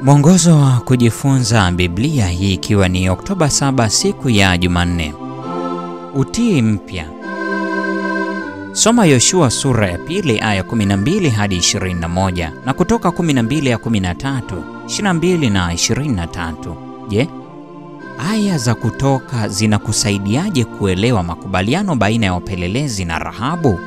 Mwongozo wa kujifunza Biblia, hii ikiwa ni Oktoba 7, siku ya Jumanne. Utii mpya. Soma Yoshua sura ya 2 aya 12 hadi 21 na Kutoka 12 ya 13, 22 na 23. Je, aya za Kutoka zinakusaidiaje kuelewa makubaliano baina ya wapelelezi na Rahabu?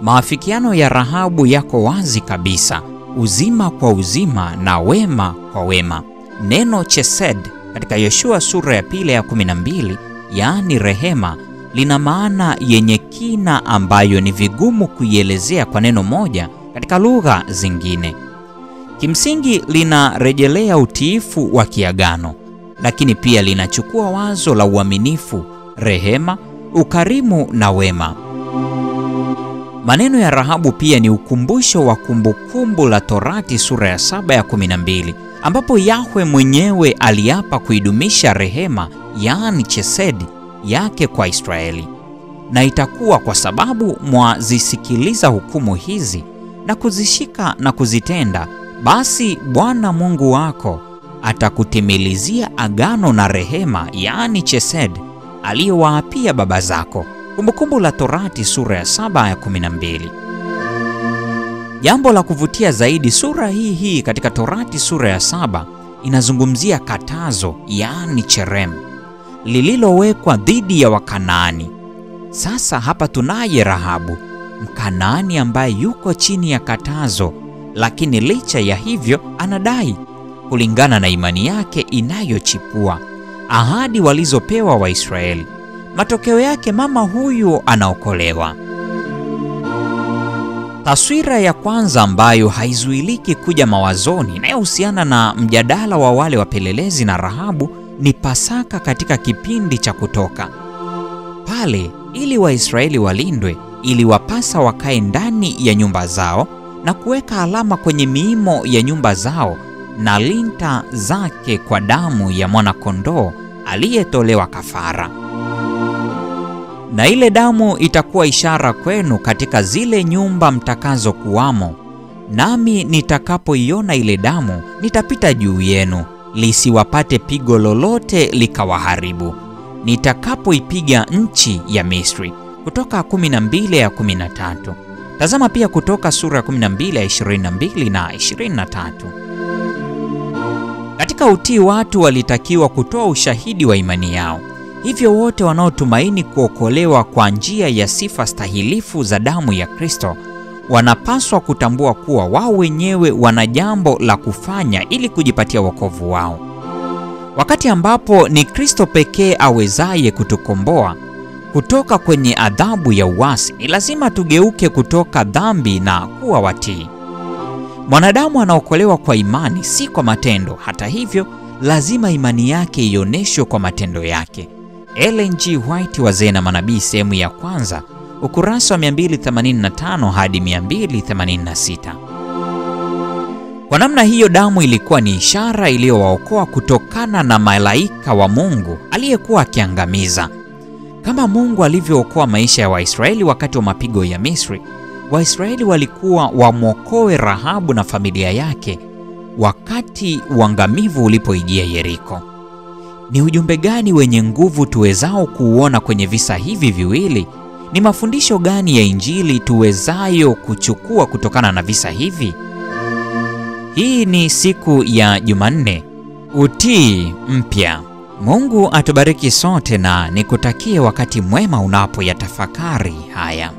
Maafikiano ya Rahabu yako wazi kabisa: uzima kwa uzima na wema kwa wema. Neno chesed katika Yoshua sura ya 2 ya 12, yaani rehema, lina maana yenye kina ambayo ni vigumu kuielezea kwa neno moja katika lugha zingine. Kimsingi linarejelea utiifu wa kiagano, lakini pia linachukua wazo la uaminifu, rehema, ukarimu na wema. Maneno ya Rahabu pia ni ukumbusho wa kumbukumbu la Torati sura ya 7 ya 12, ambapo Yahwe mwenyewe aliapa kuidumisha rehema, yaani chesedi yake kwa Israeli. Na itakuwa kwa sababu mwazisikiliza hukumu hizi na kuzishika na kuzitenda, basi Bwana Mungu wako atakutimilizia agano na rehema, yaani chesedi, aliyowaapia baba zako. Kumbukumbu la Torati sura ya 7 ya 12. Jambo la kuvutia zaidi, sura hii katika Torati sura ya 7 inazungumzia katazo, yaani cherem, lililowekwa dhidi ya Wakanaani. Sasa hapa tunaye Rahabu, Mkanaani ambaye yuko chini ya katazo, lakini licha ya hivyo anadai, kulingana na imani yake inayochipua, ahadi walizopewa Waisraeli. Matokeo yake mama huyu anaokolewa. Taswira ya kwanza ambayo haizuiliki kuja mawazoni inayohusiana na mjadala wa wale wapelelezi na Rahabu ni Pasaka katika kipindi cha Kutoka. Pale ili Waisraeli walindwe, iliwapasa wakae ndani ya nyumba zao na kuweka alama kwenye miimo ya nyumba zao na linta zake kwa damu ya mwana-kondoo aliyetolewa kafara. Na ile damu itakuwa ishara kwenu katika zile nyumba mtakazokuwamo, nami nitakapoiona ile damu nitapita juu yenu, lisiwapate pigo lolote likawaharibu, nitakapoipiga nchi ya Misri. Kutoka 12 ya 13. Tazama pia Kutoka sura ya 12 ya 22 na 23. Katika utii, watu walitakiwa kutoa ushahidi wa imani yao. Hivyo wote wanaotumaini kuokolewa kwa njia ya sifa stahilifu za damu ya Kristo wanapaswa kutambua kuwa wao wenyewe wana jambo la kufanya ili kujipatia wokovu wao. Wakati ambapo ni Kristo pekee awezaye kutukomboa kutoka kwenye adhabu ya uasi, ni lazima tugeuke kutoka dhambi na kuwa watii. Mwanadamu anaokolewa kwa imani, si kwa matendo. Hata hivyo, lazima imani yake ioneshwe kwa matendo yake. Ellen G. White, Wazee na Manabii, sehemu ya kwanza, ukurasa wa 285 hadi 286. Kwa namna hiyo, damu ilikuwa ni ishara iliyowaokoa kutokana na malaika wa Mungu aliyekuwa akiangamiza. Kama Mungu alivyookoa maisha ya Waisraeli wakati wa mapigo ya Misri, Waisraeli walikuwa wamwokoe Rahabu na familia yake wakati uangamivu ulipoijia Yeriko. Ni ujumbe gani wenye nguvu tuwezao kuuona kwenye visa hivi viwili? Ni mafundisho gani ya Injili tuwezayo kuchukua kutokana na visa hivi? Hii ni siku ya Jumanne, utii mpya. Mungu atubariki sote na nikutakie wakati mwema unapoyatafakari haya.